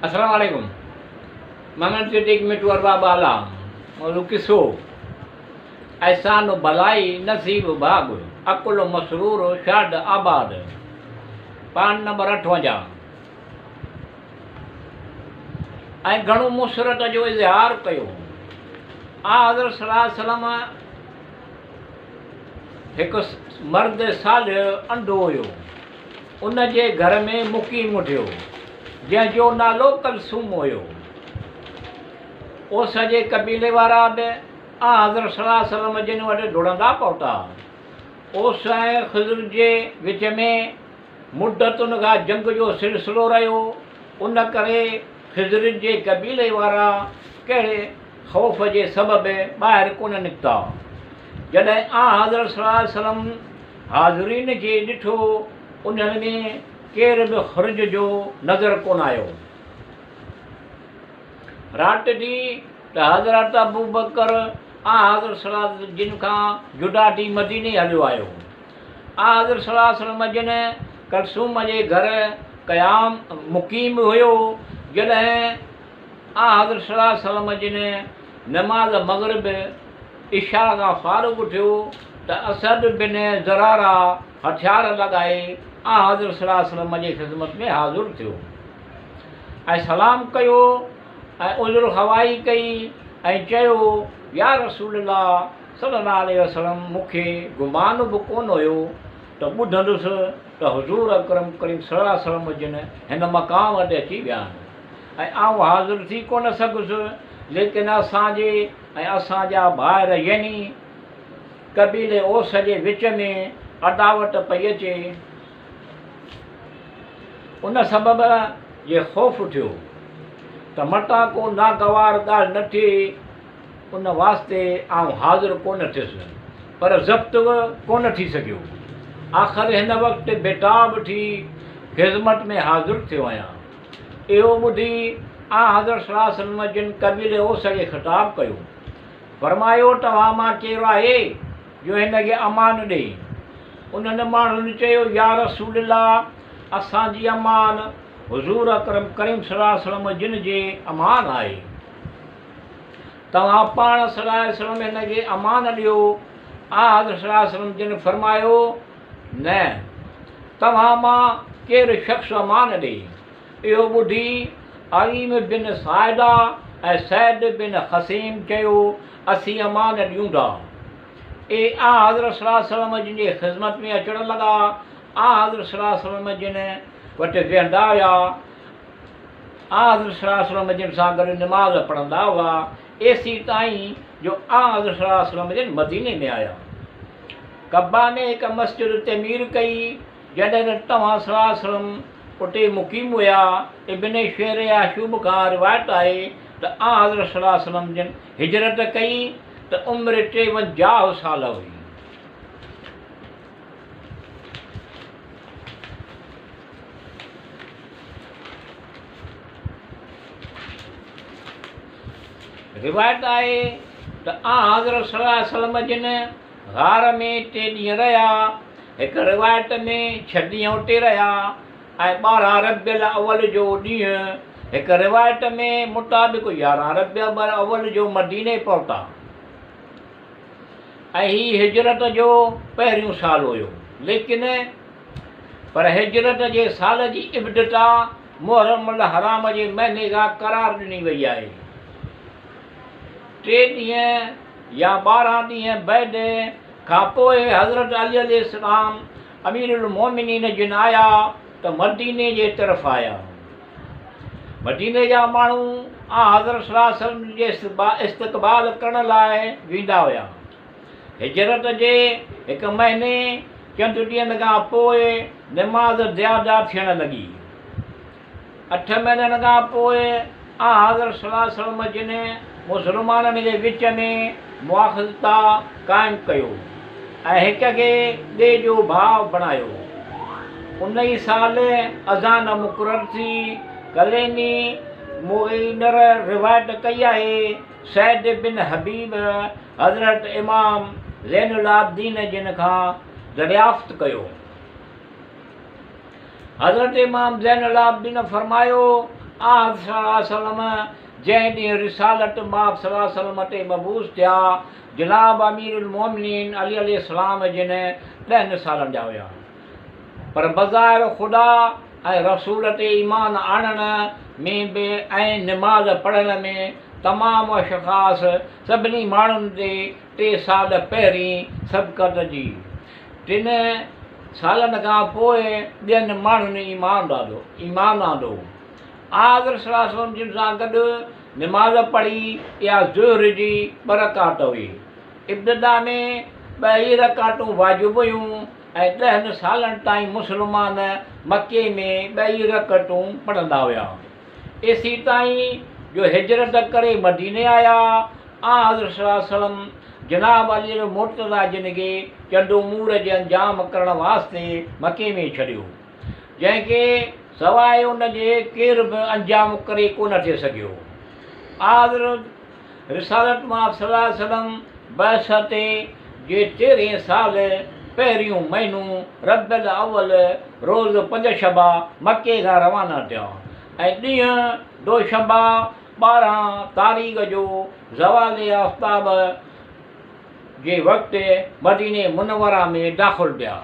अस्सलाम वालेकुम। ममन सिद्दीक मिटवर बाला और किसो एहसान भलाई नसीब भाग अकुल मसरूर शाद आबाद। पान नंबर 58 ऐं घणो मुसरत जो इज़हार कयो। हज़रत सल्लल्लाहु अलैहि वसल्लम हिकु मर्द सालिह अंधो हुयो। उन जे घर में मुक़ीम थियो जंहिंजो नालो कलसूम हुयो। उहो सॼे कबीले वारा बि हज़रत सल्लल्लाहु अलैहि वसल्लम जिन वटि डुड़ंदा पहुता। उस ऐं ख़िज़र जे विच में मुद्दतुनि खां जंग जो सिलसिलो रहियो। उन करे ख़िज़र जे कबीले वारा कहिड़े ख़ौफ़ जे सबबि ॿाहिरि कोन निकिता। जॾहिं हज़रत सल्लल्लाहु अलैहि वसल्लम हाज़रीन खे ॾिठो उन्हनि में केर बि ख़ुर्ज जो नज़र कोन आयो। राति ॾी त हज़रत अबू बकर हज़रत सल्लल्लाहु अलैहि वसल्लम जिन खां जुदा थी मदीने हलियो आयो। हज़रत सल्लल्लाहु अलैहि वसल्लम जिन कलसूम जे घर क़याम मुक़ीम हुयो। जॾहिं हज़रत सल्लल्लाहु अलैहि वसल्लम जिन नमाज़ मग़रिब इशा खां फ़ारिग़ थियो त असद बिन ज़रारा हथियार लॻाए हज़रत सल्लल्लाहु अलैहि वसल्लम जी ख़िदमत में हाज़ुर थियो ऐं सलाम कयो ऐं उज़ुर हवाई कई ऐं चयो, या रसूलल्लाह सल्लल्लाहु अलैहि वसल्लम मूंखे गुमान बि कोन हुयो त ॿुधंदुसि त हुज़ूर अकरम करीम सल्लल्लाहु अलैहि वसल्लम जिन हिन मक़ाम ते अची विया आहिनि ऐं आउं हाज़िर थी कोन सघुसि। लेकिन असांजा ॿाहिरि यानी कबीले ओस जे विच में अदावत पई अचे। उन सबब जे ख़ौफ़ थियो त मता को नागवार ॻाल्हि न थिए। उन वास्ते आउं हाज़िर कोन थियुसि पर ज़ब्त कोन थी सघियो। आख़िर हिन वक़्तु बेताब थी ख़िदमत में हाज़िर थियो आहियां। इहो ॿुधी हज़रत सल्लल्लाहु अलैहि वसल्लम जिन कबीले ओस खे ख़िताब कयो। फरमायो, तव्हां मां केरु आहे जो हिन खे अमान ॾे? उन्हनि माण्हुनि चयो, या रसूलल्लाह असांजी अमान हुज़ूर अकरम करीम सल्लल्लाहु अलैहि वसल्लम जिन जे अमान आहे। तव्हां पाण सल्लल्लाहु अलैहि वसल्लम हिन खे अमान ॾियो। हज़रत सल्लल्लाहु अलैहि वसल्लम जिन फरमायो, न, तव्हां मां केरु शख़्स अमान ॾे। इहो ॿुधी अलीम बिन साइदा ऐं सैद बिन ख़सीम चयो, असीं अमान ॾियूं था। हज़रत सल्लल्लाहु अलैहि वसल्लम जिन जी ख़िदमत में अचण लॻा। हज़रत सल्लल्लाहु अलैहि वसल्लम जिन वटि वेहंदा हुआ। हज़रत सल्लल्लाहु अलैहि वसल्लम जिन सां गॾु निमाज़ पढ़ंदा हुआ एसी ताईं जो हज़रत सल्लल्लाहु अलैहि वसल्लम जिन मदीने में आया। कब्बा में हिकु मस्जिद तमीर कई। जॾहिं तव्हां सल्लल्लाहु अलैहि वसल्लम उते मुक़ीम हुआ। इब्न शेर या शुब खां रिवायत आहे त हज़रत सल्लल्लाहु अलैहि वसल्लम जिन हिजरत कई त उमिरि 53 साल हुई। रिवायत आहे त हज़रत सल्लल्लाहु अलैहि वसल्लम जिन गार में 3 ॾींहं रहिया। हिकु रिवायत में 6 ॾींहं उते रहिया ऐं 12 रबियुल अव्वल जो ॾींहुं हिकु रिवायत में मुताबिक़ 11 रबियुल अव्वल जो मदीने पहुता ऐं हीअ हिजरत जो पहिरियों साल हुयो। लेकिन पर हिजरत जे साल जी इब्तिदा मुहर्रमुल हराम जे महीने खां करार ॾिनी वई आहे। 3 ॾींहं या 12 ॾींहं बैद खां पोइ हज़रत अली अलैहिस्सलाम अमीरुल मोमिनीन जिन आया त मदीने जे तरफ़ आया। मदीने जा माण्हू हज़रत सल्लल्लाहु अलैहि वसल्लम जे इस्तक़बाल करण लाइ वेंदा हुआ। हिजरत जे हिकु महीने चंद ॾींहंनि खां पोइ निमाज़ ज़्यादा थियण लॻी। 8 महीननि खां पोइ हज़रत सल्लल्लाहु अलैहि वसल्लम जिन मुसलमाननि जे विच में मुआख़ज़ता क़ाइमु कयो ऐं हिक खे ॿिए जो भाउ बणायो। उन ई साल अज़ान मुक़ररु थी। कलेनी मुइनर रिवायत कई आहे, सैद बिन हबीब हज़रत इमाम ज़ैनुल आबिदीन जिन खां दरियाफ़्त कयो। हज़रत इमाम ज़ैनुल आबिदीन फरमायो, आद सल्लम जंहिं ॾींहुं रिसालत माप सल्लम ते मबूस थिया जनाब अमीरुल मोमिनीन अली अलैहिस्सलाम जिन 10 सालनि जा हुया, पर बज़ाहिर ख़ुदा ऐं रसूल ते ईमान आणण में बि ऐं निमाज़ पढ़ण में तमामु अशख़ास सभिनी माण्हुनि ते 3 साल पहिरीं सबक़त जी, 3 सालनि खां पोइ ॿियनि माण्हुनि ईमान आंदो। आदर सल्लल्लाहु जिन सां गॾु निमाज़ पढ़ी इहा ज़ुहर जी 2 रकात हुई। इब्तिदा में 2 रकातूं वाजिबु हुयूं ऐं 10 सालनि ताईं मुस्लमान मके में 2 रकातूं पढ़ंदा हुया। एसी ताईं जो हिजरत करे मदीने आया, हज़रत सल्लल्लाहु अलैहि वसल्लम जनाब अली मुर्तज़ा जिन खे चंड उमूर जे अंजाम करण वास्ते मके में छॾियो, जंहिंखे सवाइ उन जे केर बि अंजाम करे कोन थिए सघियो। हज़रत रिसालत मां सल्लल्लाहु अलैहि वसल्लम बअसत जे 13 साल पहिरियों महीनो रबिउल अव्वल रोज़ 5 शबा मके खां रवाना थिया ऐं ॾींहुं दोशंबा 12 तारीख़ जो ज़वाल आफ़्ताब जे वक़्तु मदीने मुनव्वरा में दाख़िल थिया।